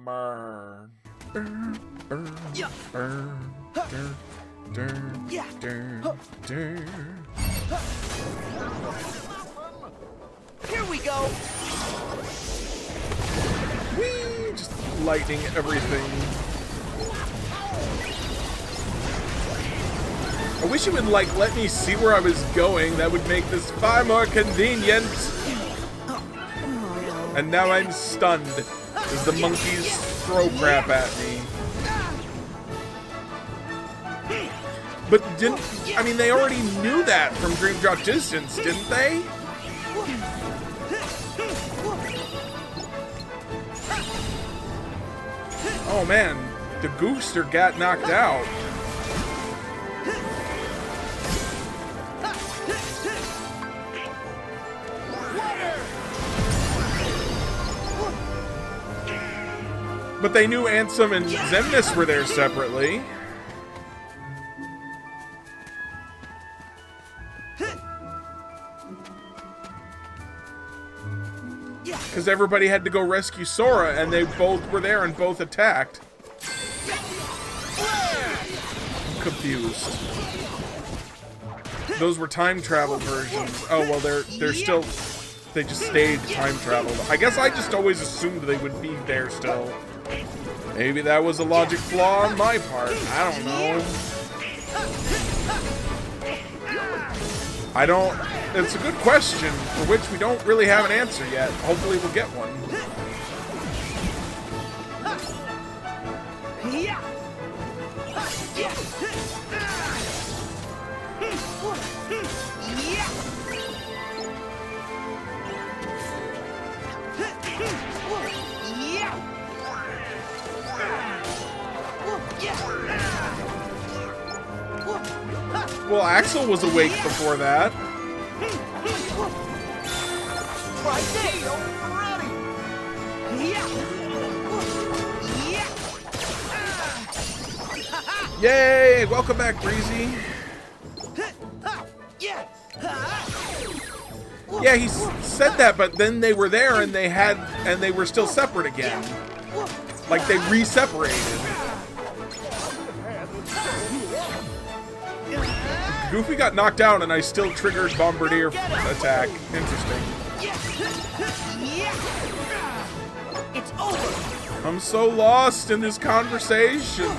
Burn. Yeah. Burn. Yeah. Here we go. Whee! Just lightning everything. I wish it would, like, let me see where I was going. That would make this far more convenient. And now I'm stunned as the monkeys throw crap at me. But didn't... I mean, they already knew that from Dream Drop Distance, didn't they? Oh, man. The Gooster got knocked out. But they knew Ansem and Xemnas were there separately. Because everybody had to go rescue Sora, and they both were there and both attacked. I'm confused. Those were time travel versions. Oh, well, they're still... They just stayed time traveled. I guess I just always assumed they would be there still. Maybe that was a logic flaw on my part. I don't know. I don't... It's a good question for which we don't really have an answer yet. Hopefully we'll get one. Well, Axel was awake before that. Yay! Welcome back, Breezy. Yeah, he said that, but then they were there and they were still separate again. Like they re-separated. Goofy got knocked out and I still triggered Bombardier attack. Interesting. It's over. I'm so lost in this conversation.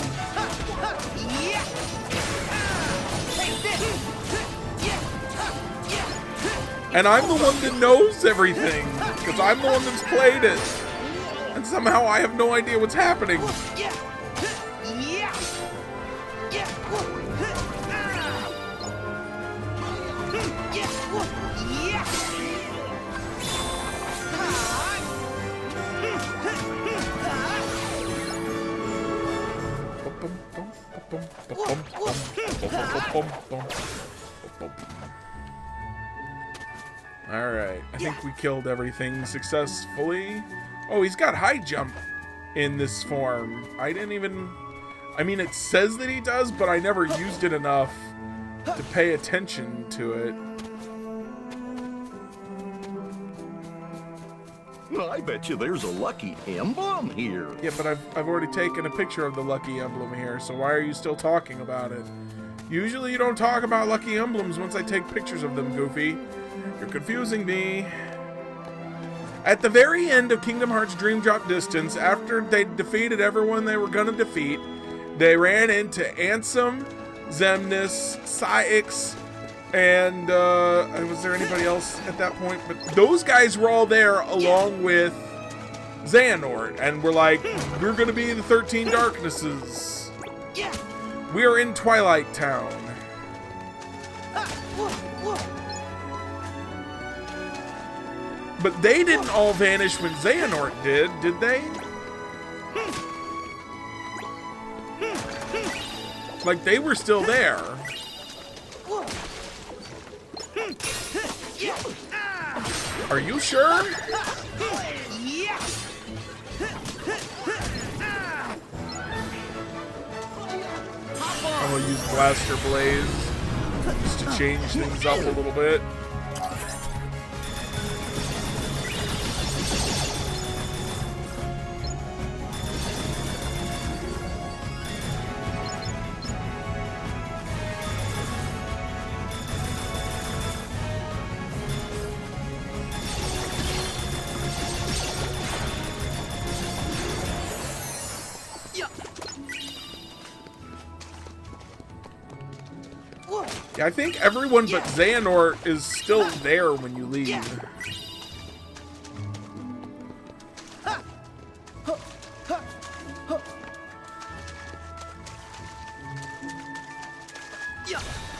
And I'm the one that knows everything, because I'm the one that's played it. And somehow I have no idea what's happening. Alright, I think we killed everything successfully. Oh, he's got high jump in this form. I mean, it says that he does, but I never used it enough to pay attention to it. I bet you there's a lucky emblem here. Yeah, but I've already taken a picture of the lucky emblem here, so why are you still talking about it? Usually you don't talk about lucky emblems once I take pictures of them, Goofy. You're confusing me. At the very end of Kingdom Hearts Dream Drop Distance, after they defeated everyone they were gonna defeat, they ran into Ansem, Xemnas, Cyax, and was there anybody else at that point? But those guys were all there along with Xehanort, and we're like, we're gonna be the 13 Darknesses. We are in Twilight Town. But they didn't all vanish when Xehanort did they? Like, they were still there. Are you sure? I'm gonna use Blaster Blaze just to change things up a little bit. Yeah, I think everyone but Xehanort is still there when you leave.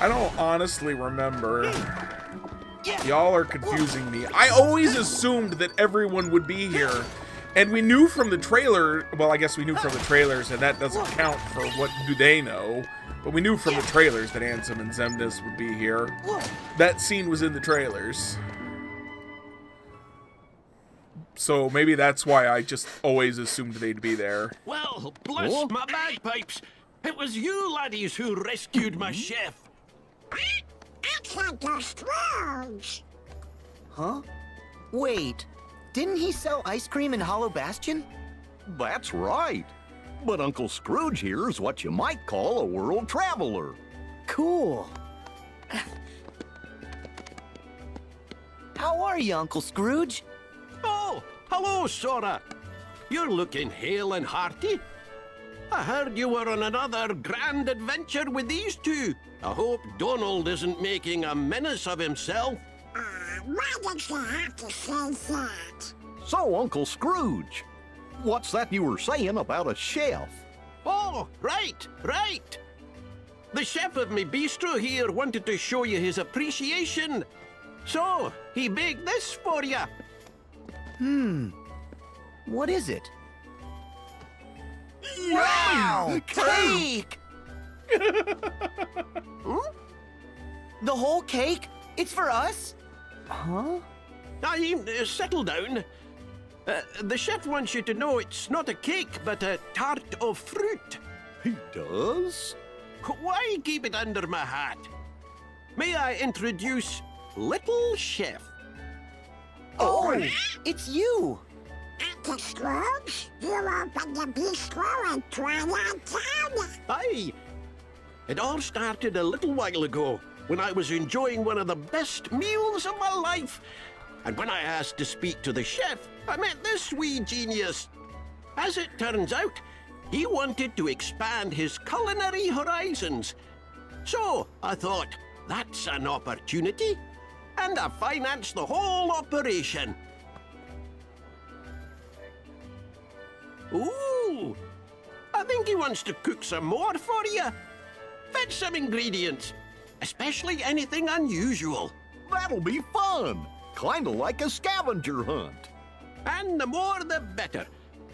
I don't honestly remember. Y'all are confusing me. I always assumed that everyone would be here. And we knew from the trailer, well, I guess we knew from the trailers, and that doesn't count for what do they know. But we knew from the trailers that Ansem and Xemnas would be here. That scene was in the trailers. So maybe that's why I just always assumed they'd be there. Well, bless my bagpipes. It was you laddies who rescued my chef. It's Uncle Scrooge. Huh? Wait, didn't he sell ice cream in Hollow Bastion? That's right. But Uncle Scrooge here is what you might call a world traveler. Cool. How are you, Uncle Scrooge? Oh, hello, Sora. You're looking hale and hearty. I heard you were on another grand adventure with these two. I hope Donald isn't making a menace of himself. Why did you have to say that? So, Uncle Scrooge, what's that you were saying about a chef? Oh, right. The chef of me bistro here wanted to show you his appreciation. So, he baked this for you. What is it? Wow! Cake! The whole cake? It's for us? Huh? Settle down. The chef wants you to know it's not a cake, but a tart of fruit. He does? Why keep it under my hat? May I introduce Little Chef? Oh, it's you! Uncle Scrooge, you opened the bistro and tried out town. Aye. It all started a little while ago when I was enjoying one of the best meals of my life. And when I asked to speak to the chef, I met this wee genius. As it turns out, he wanted to expand his culinary horizons. So I thought, that's an opportunity. And I financed the whole operation. Ooh, I think he wants to cook some more for you. Fetch some ingredients, especially anything unusual. That'll be fun. Kinda like a scavenger hunt. And the more the better.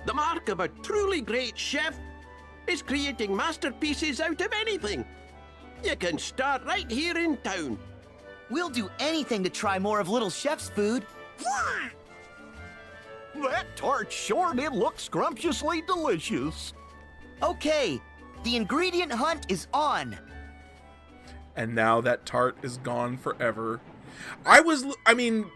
The mark of a truly great chef is creating masterpieces out of anything. You can start right here in town. We'll do anything to try more of Little Chef's food. Yeah, That tart sure did look scrumptiously delicious. Okay, the ingredient hunt is on. And now that tart is gone forever. When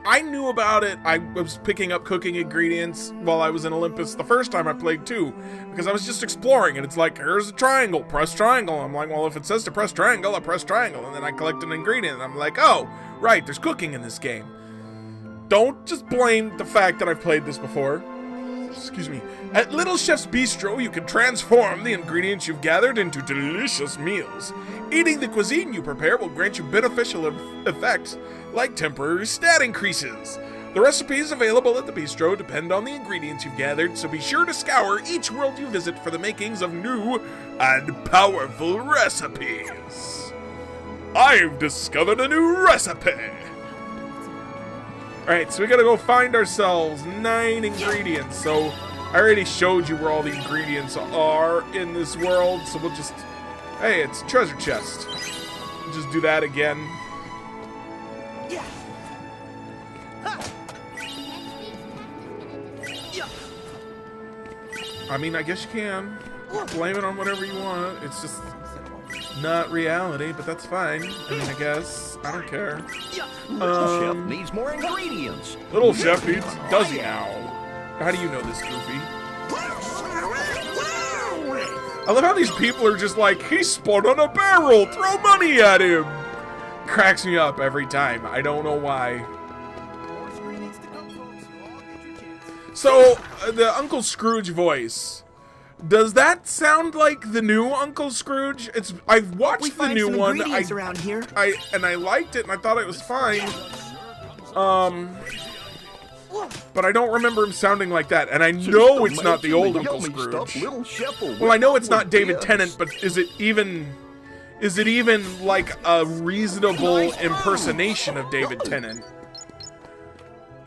I knew about it. I was picking up cooking ingredients while I was in Olympus the first time I played too, because I was just exploring, and it's like, here's a triangle, press triangle. I'm like, well, if it says to press triangle, I press triangle, and then I collect an ingredient, and I'm like, oh, right, there's cooking in this game. Don't just blame the fact that I've played this before. Excuse me. At Little Chef's Bistro, you can transform the ingredients you've gathered into delicious meals. Eating the cuisine you prepare will grant you beneficial effects like temporary stat increases. The recipes available at the bistro depend on the ingredients you've gathered, so be sure to scour each world you visit for the makings of new and powerful recipes. I've discovered a new recipe! Alright, so we gotta go find ourselves 9 ingredients. So I already showed you where all the ingredients are in this world, so we'll just... Hey, it's a treasure chest. We'll just do that again. Yeah. I mean, I guess you can. Blame it on whatever you want. It's just not reality, but that's fine. I mean, I guess. I don't care. Little Chef needs more ingredients. Little Chef needs... Does he now? How do you know this, Goofy? I love how these people are just like, he spun on a barrel, throw money at him! Cracks me up every time. I don't know why. So, the Uncle Scrooge voice. Does that sound like the new Uncle Scrooge? I've watched the new one. Around here. I liked it and I thought it was fine. But I don't remember him sounding like that, and I know it's not the old Uncle Scrooge. Well, I know it's not David Tennant, but is it even like a reasonable impersonation of David Tennant?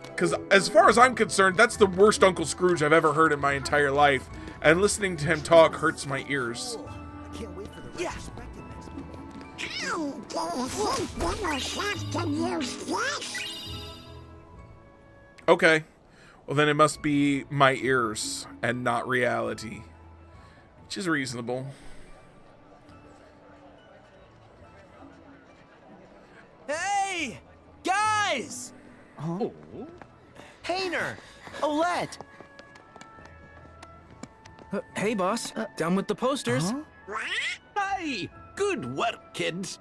Because as far as I'm concerned, that's the worst Uncle Scrooge I've ever heard in my entire life, and listening to him talk hurts my ears. Yeah. Oh, do you think little chef can use this? Okay, well then it must be my ears and not reality, which is reasonable. Hey! Guys! Huh? Hayner! Olette! Hey, boss. Done with the posters. Huh? Hey, good work, kids.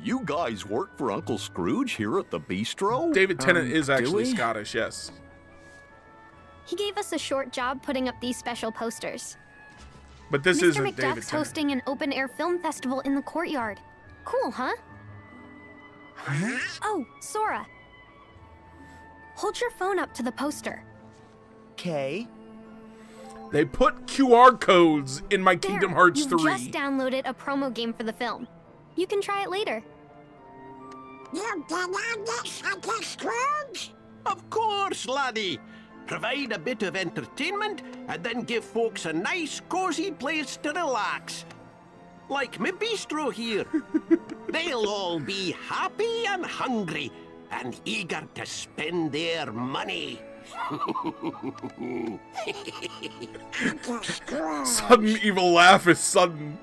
You guys work for Uncle Scrooge here at the bistro? David Tennant is do actually we? Scottish, yes. He gave us a short job putting up these special posters. But this Mr. isn't David McDuck's Tennant. hosting an open-air film festival in the courtyard. Cool, huh? Oh, Sora. Hold your phone up to the poster. Okay. They put QR codes in my There, Kingdom Hearts you've 3. just downloaded a promo game for the film. You can try it later. You did on this, Uncle Scrooge? Of course, laddie. Provide a bit of entertainment and then give folks a nice, cozy place to relax. Like my bistro here. They'll all be happy and hungry and eager to spend their money. Uncle Scrooge. Sudden evil laugh is sudden.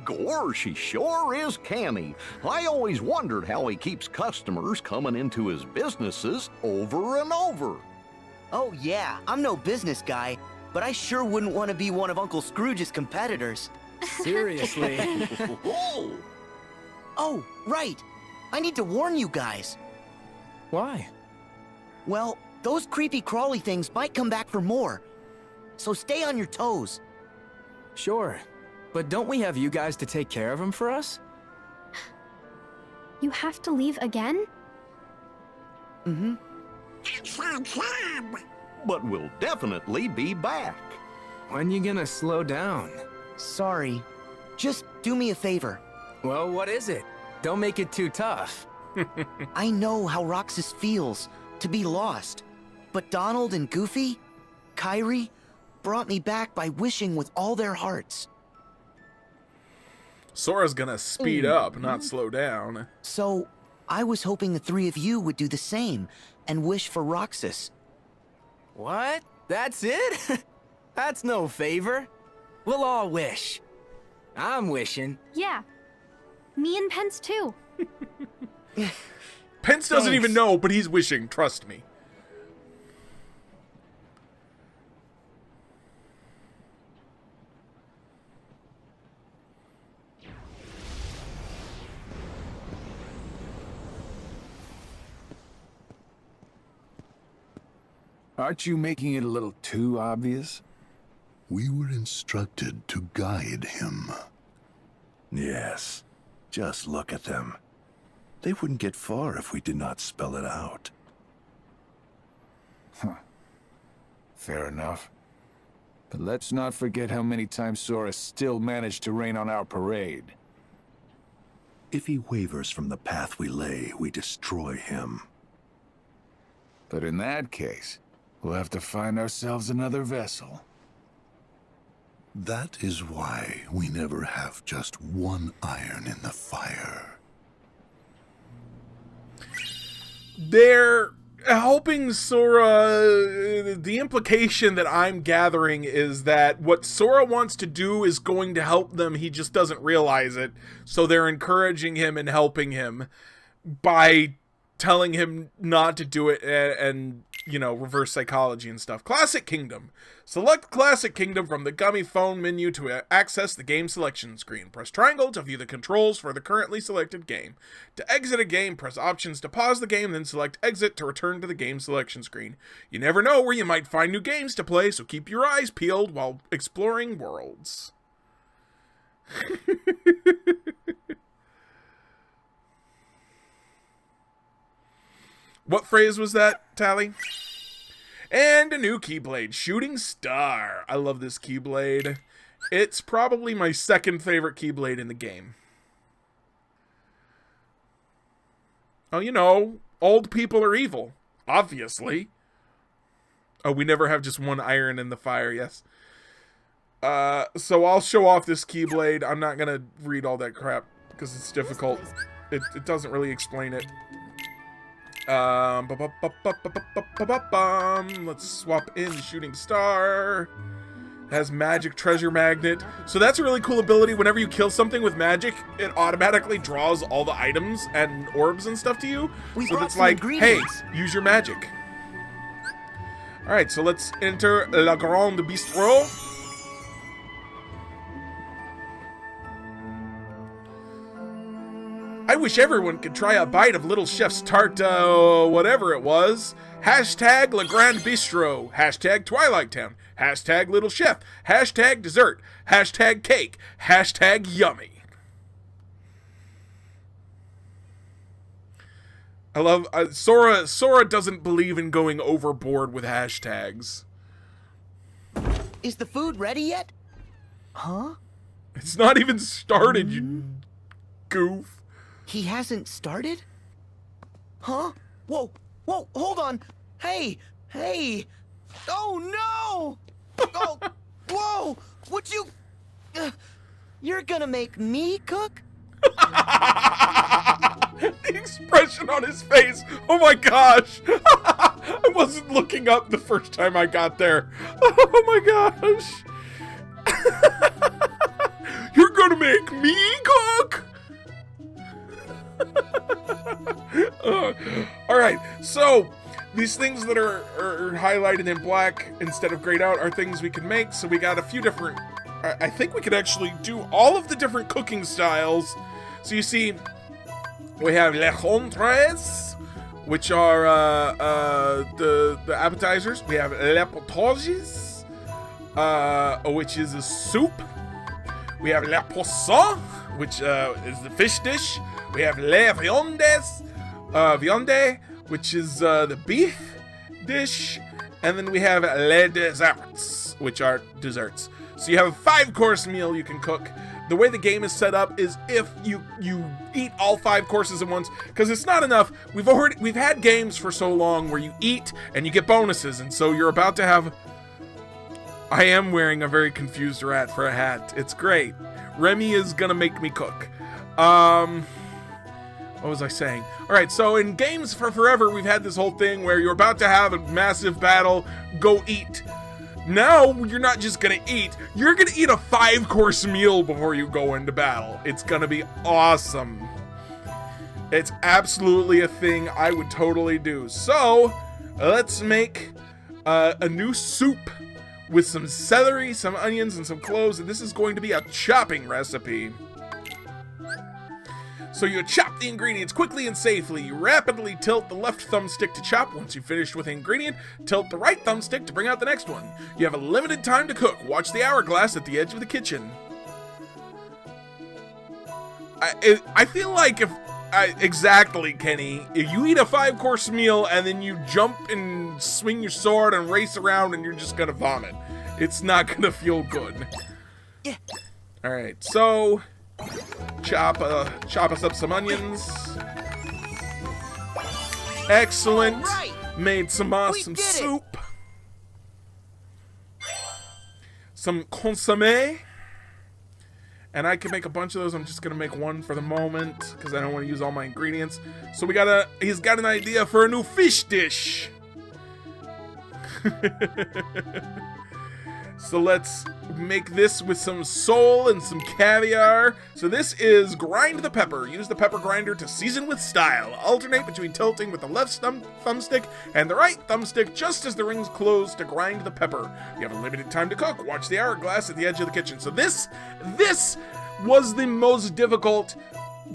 Gorsh, he sure is canny. I always wondered how he keeps customers coming into his businesses over and over. Oh yeah, I'm no business guy, but I sure wouldn't want to be one of Uncle Scrooge's competitors. Seriously. Oh, Oh, right. I need to warn you guys. Why? Well, those creepy crawly things might come back for more. So stay on your toes. Sure. But don't we have you guys to take care of him for us? You have to leave again? Mm-hmm. That's our job. But we'll definitely be back. When you gonna slow down? Sorry. Just do me a favor. Well, what is it? Don't make it too tough. I know how Roxas feels to be lost. But Donald and Goofy, Kyrie, brought me back by wishing with all their hearts. Sora's gonna speed up, not slow down. So, I was hoping the three of you would do the same and wish for Roxas. What? That's it? That's no favor. We'll all wish. I'm wishing. Yeah. Me and Pence too. Pence doesn't even Thanks. know, but he's wishing, trust me. Aren't you making it a little too obvious? We were instructed to guide him. Yes. Just look at them. They wouldn't get far if we did not spell it out. Huh. Fair enough. But let's not forget how many times Sora still managed to rain on our parade. If he wavers from the path we lay, we destroy him. But in that case, we'll have to find ourselves another vessel. That is why we never have just one iron in the fire. They're helping Sora. The implication that I'm gathering is that what Sora wants to do is going to help them. He just doesn't realize it. So they're encouraging him and helping him by telling him not to do it and you know, reverse psychology and stuff. Classic Kingdom. Select Classic Kingdom from the Gummy phone menu to access the game selection screen. Press triangle to view the controls for the currently selected game. To exit a game, press options to pause the game, then select exit to return to the game selection screen. You never know where you might find new games to play, so keep your eyes peeled while exploring worlds. What phrase was that, Tally? And a new Keyblade, Shooting Star. I love this Keyblade. It's probably my second favorite Keyblade in the game. Oh, you know, old people are evil. Obviously. Oh, we never have just one iron in the fire, yes. So I'll show off this Keyblade. I'm not gonna read all that crap, because it's difficult. It doesn't really explain it. Let's swap in Shooting Star. It has magic treasure magnet. So that's a really cool ability. Whenever you kill something with magic, it automatically draws all the items and orbs and stuff to you. So it's like, hey, use your magic. Alright, so let's enter La Grande Bistro. I wish everyone could try a bite of Little Chef's tart, whatever it was. Hashtag La Grande Bistro. Hashtag Twilight Town. Hashtag Little Chef. Hashtag dessert. Hashtag cake. Hashtag yummy. I love, Sora doesn't believe in going overboard with hashtags. Is the food ready yet? Huh? It's not even started, you goof. He hasn't started? Huh? Whoa, whoa, hold on. Hey, hey. Oh, no! Oh, whoa! Would you... you're gonna make me cook? The expression on his face. Oh my gosh. I wasn't looking up the first time I got there. Oh my gosh. You're gonna make me cook? Alright, so these things that are highlighted in black instead of grayed out are things we can make. So we got a few different... I think we could actually do all of the different cooking styles. So you see, we have les entrées, which are the appetizers. We have les potages, which is a soup. We have les poissons, which is the fish dish. We have les viandes, viande, which is the beef dish. And then we have les desserts, which are desserts. So you have a 5-course meal you can cook. The way the game is set up is if you eat all 5 courses at once, because it's not enough. We've had games for so long where you eat and you get bonuses, and so you're about to have... I am wearing a very confused rat for a hat. It's great. Remy is gonna make me cook. What was I saying? Alright, so in games for forever, we've had this whole thing where you're about to have a massive battle, go eat. Now, you're not just gonna eat, you're gonna eat a 5-course meal before you go into battle. It's gonna be awesome. It's absolutely a thing I would totally do. So, let's make a new soup with some celery, some onions, and some cloves, and this is going to be a chopping recipe. So you chop the ingredients quickly and safely. You rapidly tilt the left thumbstick to chop. Once you've finished with an ingredient, tilt the right thumbstick to bring out the next one. You have a limited time to cook. Watch the hourglass at the edge of the kitchen. I feel like exactly, Kenny. If you eat a 5-course meal and then you jump and swing your sword and race around and you're just gonna vomit. It's not gonna feel good. Yeah. Alright, so... Chop us up some onions. Excellent. Right. Made some soup. Some consommé. And I can make a bunch of those. I'm just gonna make one for the moment because I don't want to use all my ingredients. So he's got an idea for a new fish dish. So let's make this with some sole and some caviar. So this is grind the pepper. Use the pepper grinder to season with style. Alternate between tilting with the left thumbstick and the right thumbstick just as the rings close to grind the pepper. You have a limited time to cook. Watch the hourglass at the edge of the kitchen. So this was the most difficult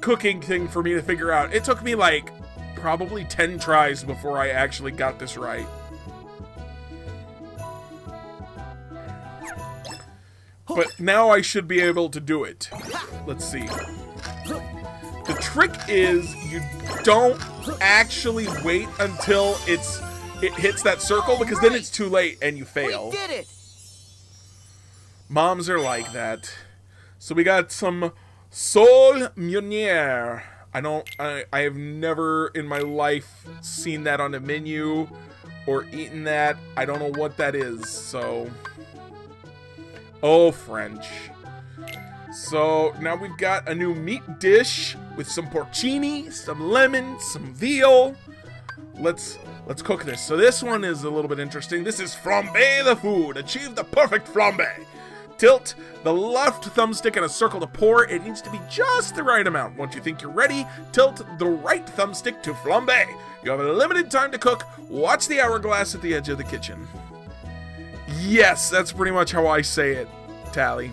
cooking thing for me to figure out. It took me like probably 10 tries before I actually got this right. But now I should be able to do it. Let's see. The trick is you don't actually wait until it hits that circle, because then it's too late and you fail. We did it. Moms are like that. So we got some sole meunière. I have never in my life seen that on a menu or eaten that. I don't know what that is, so... Oh, French. So now we've got a new meat dish with some porcini, some lemon, some veal. Let's cook this. So this one is a little bit interesting. This is flambe the food. Achieve the perfect flambe. Tilt the left thumbstick in a circle to pour. It needs to be just the right amount. Once you think you're ready, tilt the right thumbstick to flambe. You have a limited time to cook. Watch the hourglass at the edge of the kitchen. Yes, that's pretty much how I say it, Tally.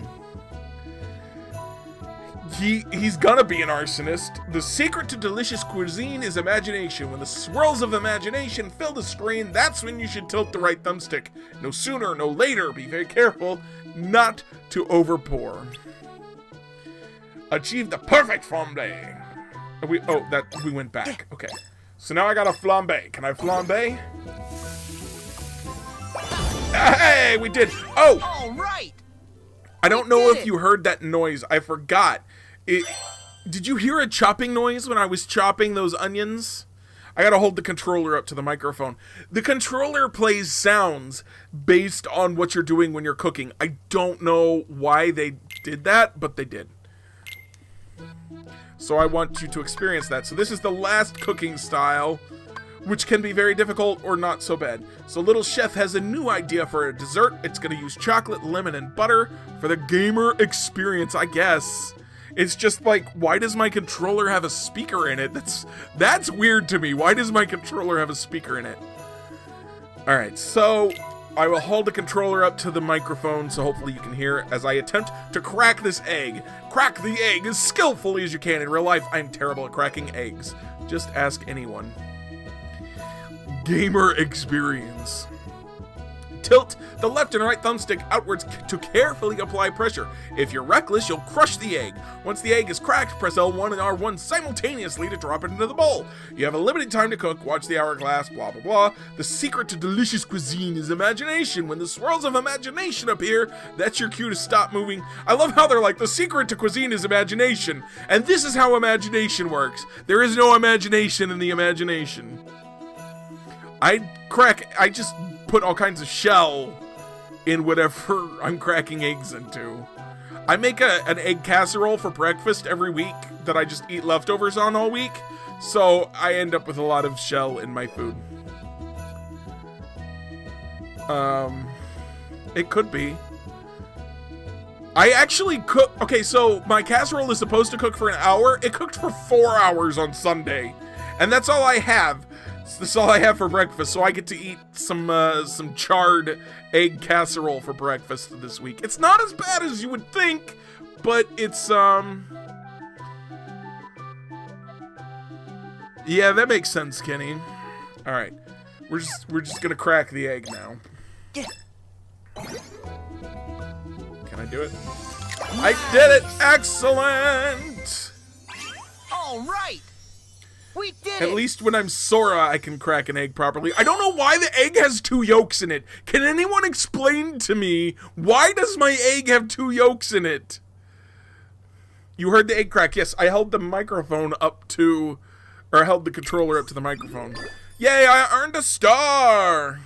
He's gonna be an arsonist. The secret to delicious cuisine is imagination. When the swirls of imagination fill the screen, that's when you should tilt the right thumbstick. No sooner, no later. Be very careful not to overpour. Achieve the perfect flambe. We went back. Okay. So now I got a flambe. Can I flambe? Hey, we did. Oh! All right. I don't know if you heard that noise. I forgot. Did you hear a chopping noise when I was chopping those onions? I gotta hold the controller up to the microphone. The controller plays sounds based on what you're doing when you're cooking. I don't know why they did that, but they did. So I want you to experience that. So this is the last cooking style, which can be very difficult or not so bad. So Little Chef has a new idea for a dessert. It's gonna use chocolate, lemon, and butter for the gamer experience, I guess. It's just like, why does my controller have a speaker in it? That's weird to me. Why does my controller have a speaker in it? All right, so I will hold the controller up to the microphone so hopefully you can hear as I attempt to crack this egg. Crack the egg as skillfully as you can. In real life, I'm terrible at cracking eggs. Just ask anyone. Gamer experience. Tilt the left and right thumbstick outwards to carefully apply pressure. If you're reckless, you'll crush the egg. Once the egg is cracked, press L1 and R1 simultaneously to drop it into the bowl. You have a limited time to cook. Watch the hourglass, blah, blah, blah. The secret to delicious cuisine is imagination. When the swirls of imagination appear, that's your cue to stop moving. I love how they're like, the secret to cuisine is imagination. And this is how imagination works. There is no imagination in the imagination. I just put all kinds of shell in whatever I'm cracking eggs into. I make an egg casserole for breakfast every week that I just eat leftovers on all week, so I end up with a lot of shell in my food. It could be. I actually cook. Okay, so my casserole is supposed to cook for an hour. It cooked for 4 hours on Sunday, and that's all I have. That's all I have for breakfast, so I get to eat some charred egg casserole for breakfast this week. It's not as bad as you would think, but it's yeah, that makes sense, Kenny. All right, we're just gonna crack the egg now. Yeah. Can I do it? I did it! Excellent! All right. We did At it! least when I'm Sora, I can crack an egg properly. I don't know why the egg has 2 yolks in it. Can anyone explain to me, why does my egg have 2 yolks in it? You heard the egg crack. Yes, I held the microphone up to... Or I held the controller up to the microphone. Yay, I earned a star!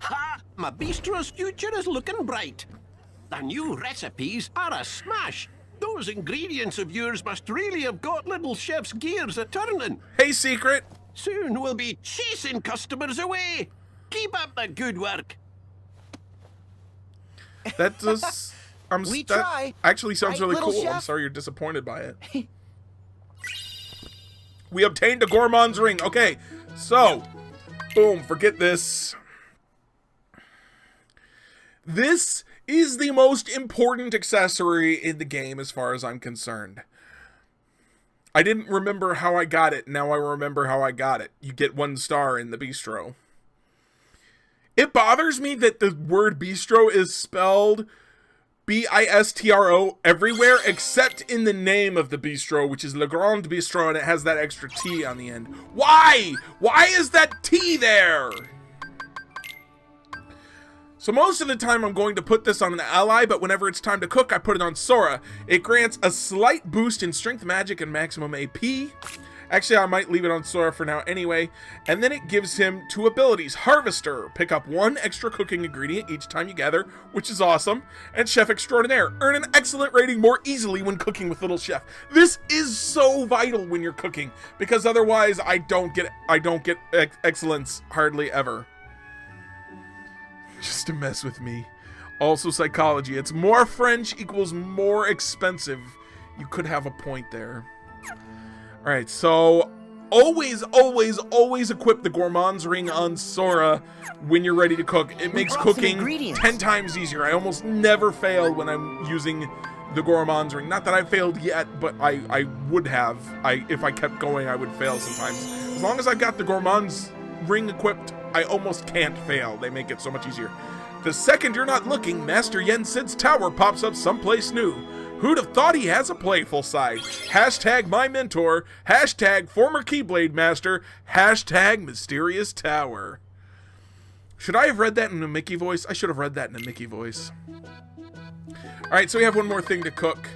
Ha! My bistro's future is looking bright. The new recipes are a smash. Those ingredients of yours must really have got Little Chef's gears a-turning. Hey, Secret! Soon we'll be chasing customers away. Keep up the good work. That does... We that try. actually sounds Right, really little cool. I'm chef? sorry you're disappointed by it. We obtained a gourmand's ring. Okay, so... Boom, forget this. This is the most important accessory in the game as far as I'm concerned. I didn't remember how I got it. Now I remember how I got it. You get 1 star in the bistro. It bothers me that the word bistro is spelled B-I-S-T-R-O everywhere except in the name of the bistro, which is Le Grand Bistro, and it has that extra T on the end. Why? Why is that T there? So most of the time I'm going to put this on an ally, but whenever it's time to cook, I put it on Sora. It grants a slight boost in strength, magic, and maximum AP. Actually, I might leave it on Sora for now anyway. And then it gives him 2 abilities. Harvester, pick up 1 extra cooking ingredient each time you gather, which is awesome. And Chef Extraordinaire, earn an excellent rating more easily when cooking with Little Chef. This is so vital when you're cooking, because otherwise I don't get excellence hardly ever. Just to mess with me. Also psychology. It's more French equals more expensive. You could have a point there. Alright, so always equip the Gourmand's Ring on Sora when you're ready to cook. It makes cooking 10 times easier. I almost never fail when I'm using the Gourmand's Ring. Not that I've failed yet, but I would have. If I kept going, I would fail sometimes. As long as I've got the Gourmand's Ring equipped, I almost can't fail. They make it so much easier. The second you're not looking, Master Yen Sid's tower pops up someplace new. Who'd have thought he has a playful side? Hashtag my mentor. Hashtag former Keyblade master. Hashtag mysterious tower. Should I have read that in a Mickey voice? I should have read that in a Mickey voice. Alright, so we have one more thing to cook.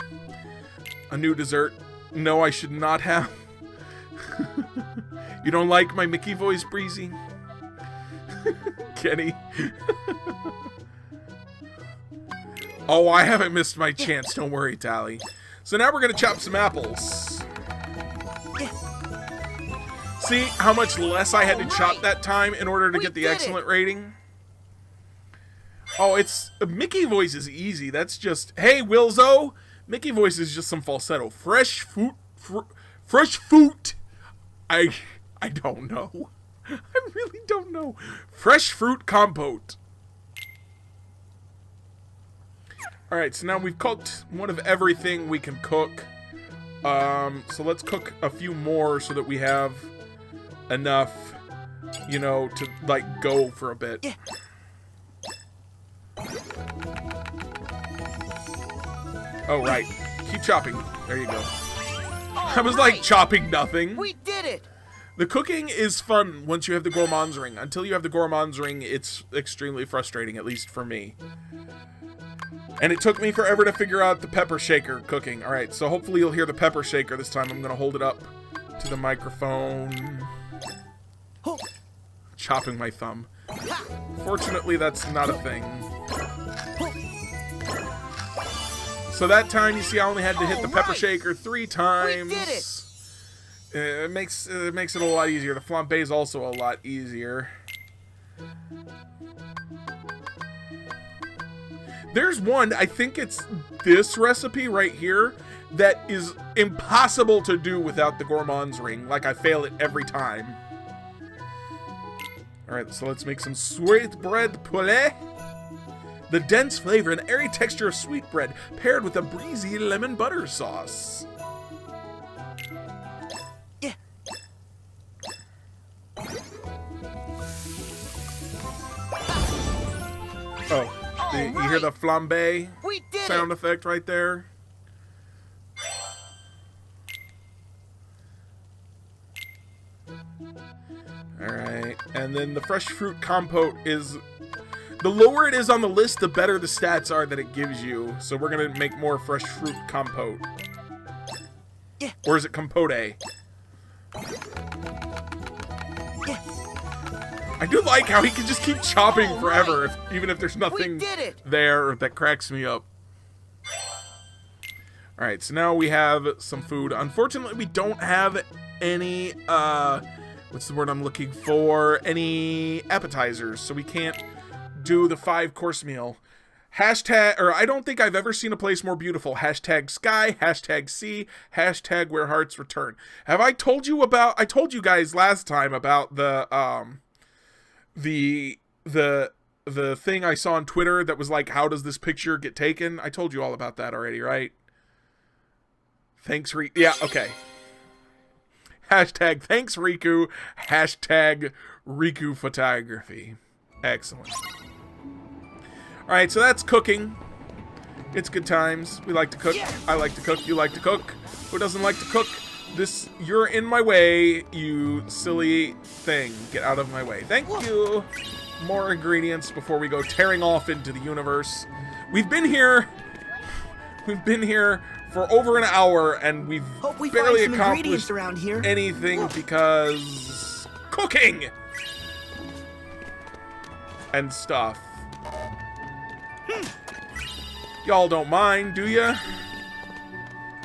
A new dessert. No, I should not have. You don't like my Mickey voice, Breezy? Kenny. Oh, I haven't missed my chance. Don't worry, Tally. So now we're going to chop some apples. See how much less I had to chop that time in order to get the excellent rating? Oh, it's... Mickey voice is easy. That's just... Hey, Wilzo! Mickey voice is just some falsetto. Fresh fruit... fresh fruit! I don't know. I really don't know. Fresh fruit compote. Alright, so now we've cooked one of everything we can cook. So let's cook a few more so that we have enough, you know, to, like, go for a bit. Yeah. Oh, right. Keep chopping. There you go. I was like chopping nothing. We did it! The cooking is fun once you have the Gourmand's Ring. Until you have the Gourmand's Ring, it's extremely frustrating, at least for me. And it took me forever to figure out the pepper shaker cooking. Alright, so hopefully you'll hear the pepper shaker this time. I'm going to hold it up to the microphone. Chopping my thumb. Fortunately, that's not a thing. So that time, you see, I only had to hit the pepper shaker 3 times. We did it! It makes it a lot easier. The flambe is also a lot easier. There's one, I think it's this recipe right here, that is impossible to do without the Gourmand's Ring. Like, I fail it every time. Alright, so let's make some sweet bread poulet. The dense flavor and airy texture of sweet bread paired with a breezy lemon butter sauce. Yeah. Oh. You hear the flambe sound it. effect right there? Alright, and then the fresh fruit compote is... The lower it is on the list, the better the stats are that it gives you. So we're going to make more fresh fruit compote. Yeah. Or is it compote? Yeah. I do like how he can just keep chopping forever, even if there's nothing there that cracks me up. Alright, so now we have some food. Unfortunately, we don't have any, what's the word I'm looking for? Any appetizers, so we can't do the 5-course meal. Hashtag, or I don't think I've ever seen a place more beautiful. Hashtag sky, hashtag sea, hashtag where hearts return. Have I told you about, I told you guys last time about the thing I saw on Twitter that was like, how does this picture get taken? I told you all about that already, right? Thanks, yeah, okay. Hashtag thanks, Riku. Hashtag Riku photography. Excellent. Alright, so that's cooking. It's good times. We like to cook. I like to cook. You like to cook. Who doesn't like to cook? This, you're in my way, you silly thing. Get out of my way. Thank you. More ingredients before we go tearing off into the universe. We've been here for over an hour, and we've barely accomplished around here. anything because cooking and stuff. Y'all don't mind, do ya?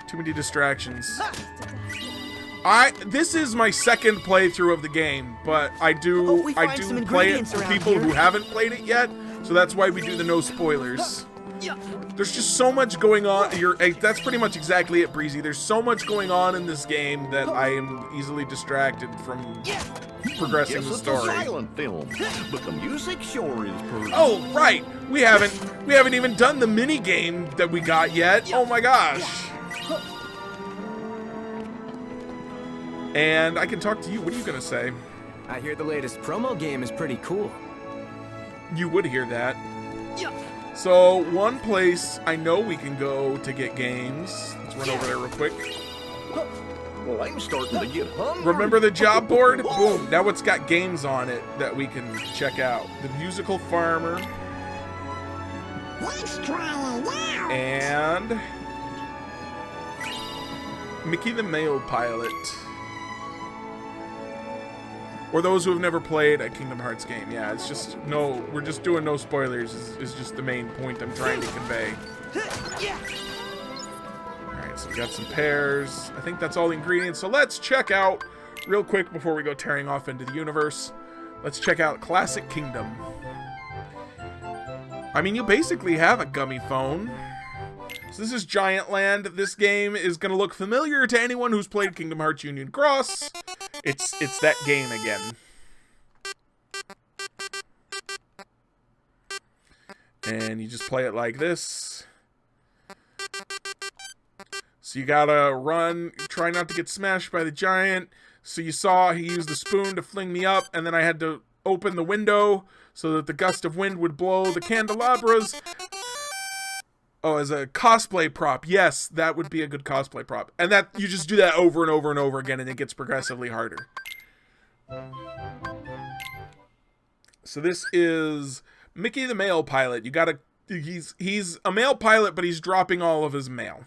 Too many distractions. This is my second playthrough of the game, but I do play it for people who haven't played it yet, so that's why we do the no spoilers. There's just so much going on. That's pretty much exactly it, Breezy. There's so much going on in this game that I am easily distracted from progressing the story. It's a silent film, but the music sure is pretty. Oh, right. We haven't even done the mini game that we got yet. Oh my gosh. And I can talk to you. What are you gonna say? I hear the latest promo game is pretty cool. You would hear that. So, one place I know we can go to get games. Let's run over there real quick. Well, I'm starting to get hungry. Remember the job board? Boom. Now it's got games on it that we can check out. The Musical Farmer. Let's try it out. And Mickey the Mail Pilot. Or those who have never played a Kingdom Hearts game. Yeah, it's just we're just doing no spoilers is just the main point I'm trying to convey. Alright, so we got some pears. I think that's all the ingredients. So let's check out, real quick before we go tearing off into the universe, let's check out Classic Kingdom. I mean, you basically have a gummy phone. So this is Giant Land. This game is going to look familiar to anyone who's played Kingdom Hearts Union Cross. It's that game again. And you just play it like this. So you gotta run, try not to get smashed by the giant. So you saw he used the spoon to fling me up, and then I had to open the window so that the gust of wind would blow the candelabras. Oh, as a cosplay prop. Yes, that would be a good cosplay prop. And that you just do that over and over and over again, and it gets progressively harder. So this is Mickey the Mail Pilot. You gotta... He's a mail pilot, but he's dropping all of his mail.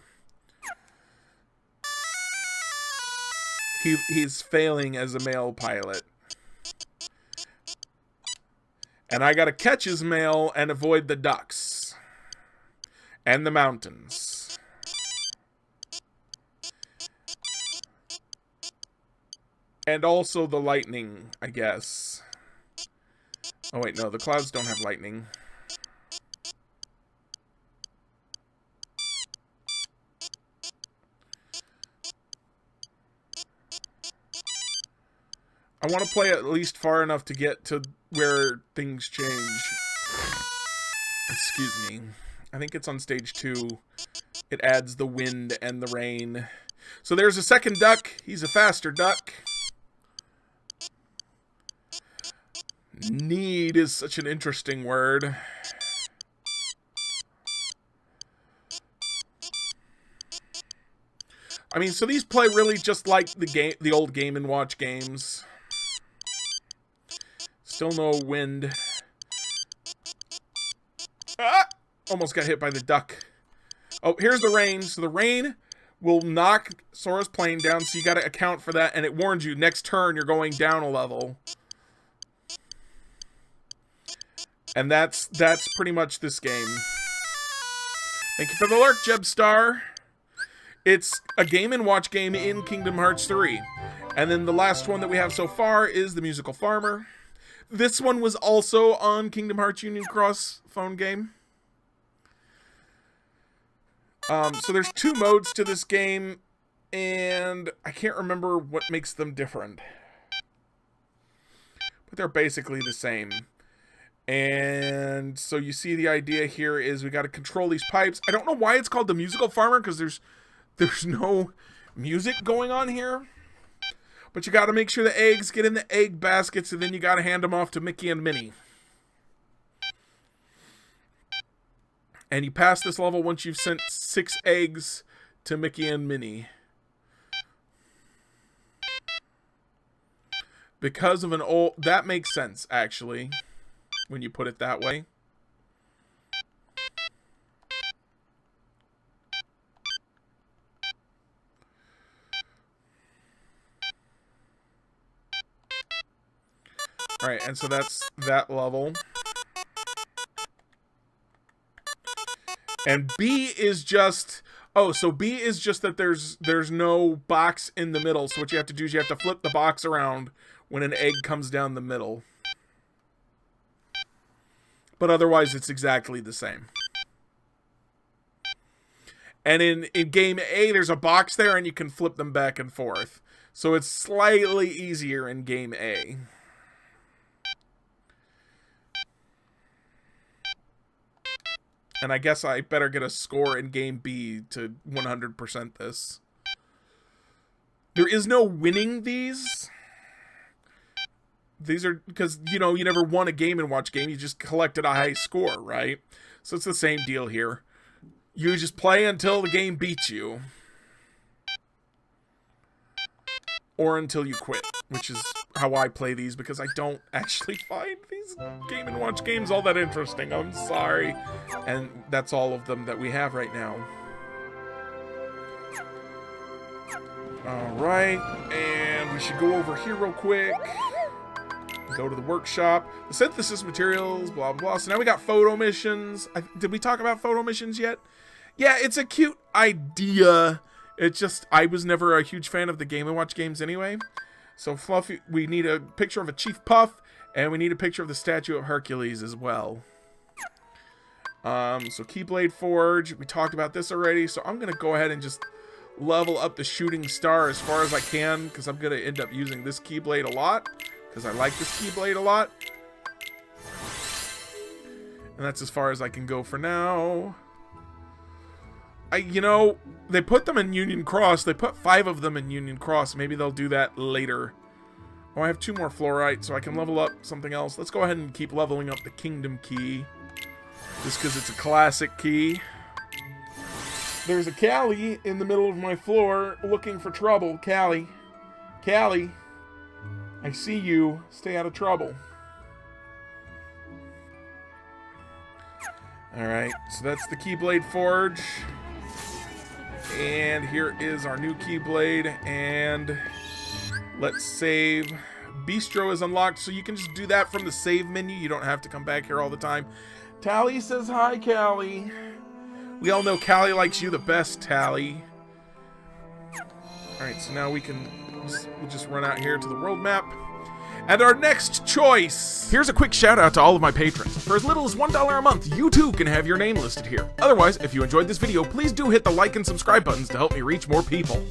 He's failing as a mail pilot. And I gotta catch his mail and avoid the ducks. And the mountains. And also the lightning, I guess. Oh wait, no, the clouds don't have lightning. I want to play at least far enough to get to where things change. Excuse me. I think it's on stage 2. It adds the wind and the rain. So there's a second duck. He's a faster duck. Need is such an interesting word. I mean, so these play really just like the old Game & Watch games. Still no wind. Ah! Almost got hit by the duck. Oh, here's the rain. So the rain will knock Sora's plane down, so you got to account for that, and it warns you, next turn you're going down a level. And that's pretty much this game. Thank you for the lurk, Jebstar. It's a Game & Watch game in Kingdom Hearts 3. And then the last one that we have so far is the Musical Farmer. This one was also on Kingdom Hearts Union Cross phone game. So there's 2 modes to this game, and I can't remember what makes them different. But they're basically the same. And so you see the idea here is we got to control these pipes. I don't know why it's called the musical farmer, because there's no music going on here. But you got to make sure the eggs get in the egg baskets, and then you got to hand them off to Mickey and Minnie. And you pass this level once you've sent 6 eggs to Mickey and Minnie. Because of an old... That makes sense, actually, when you put it that way. Alright, and so that's that level. And B is just... Oh, so B is just that there's no box in the middle. So what you have to do is you have to flip the box around when an egg comes down the middle. But otherwise, it's exactly the same. And in game A, there's a box there, and you can flip them back and forth. So it's slightly easier in game A. And I guess I better get a score in game B to 100% this. There is no winning these. These are, because, you know, you never won a game in Watch Game. You just collected a high score, right? So it's the same deal here. You just play until the game beats you. Or until you quit, which is how I play these, because I don't actually find these Game & Watch games all that interesting. I'm sorry. And that's all of them that we have right now. Alright, and we should go over here real quick. Go to the workshop. The synthesis materials, blah, blah, blah. So now we got photo missions. Did we talk about photo missions yet? Yeah, it's a cute idea. It's just, I was never a huge fan of the Game & Watch games anyway. So Fluffy, we need a picture of a Chief Puff, and we need a picture of the statue of Hercules as well. So Keyblade Forge, we talked about this already, so I'm going to go ahead and just level up the Shooting Star as far as I can, because I'm going to end up using this Keyblade a lot, because I like this Keyblade a lot. And that's as far as I can go for now. You know, they put them in Union Cross. They put 5 of them in Union Cross. Maybe they'll do that later. Oh, I have 2 more fluorite, so I can level up something else. Let's go ahead and keep leveling up the Kingdom Key. Just because it's a classic key. There's a Callie in the middle of my floor looking for trouble. Callie. Callie. I see you. Stay out of trouble. Alright, so that's the Keyblade Forge. And here is our new Keyblade. And let's save. Bistro is unlocked, so you can just do that from the save menu. You don't have to come back here all the time. Tally says hi, Callie. We all know Callie likes you the best, Tally. Alright, so now we'll just run out here to the world map. And our next choice! Here's a quick shout out to all of my patrons. For as little as $1 a month, you too can have your name listed here. Otherwise, if you enjoyed this video, please do hit the like and subscribe buttons to help me reach more people.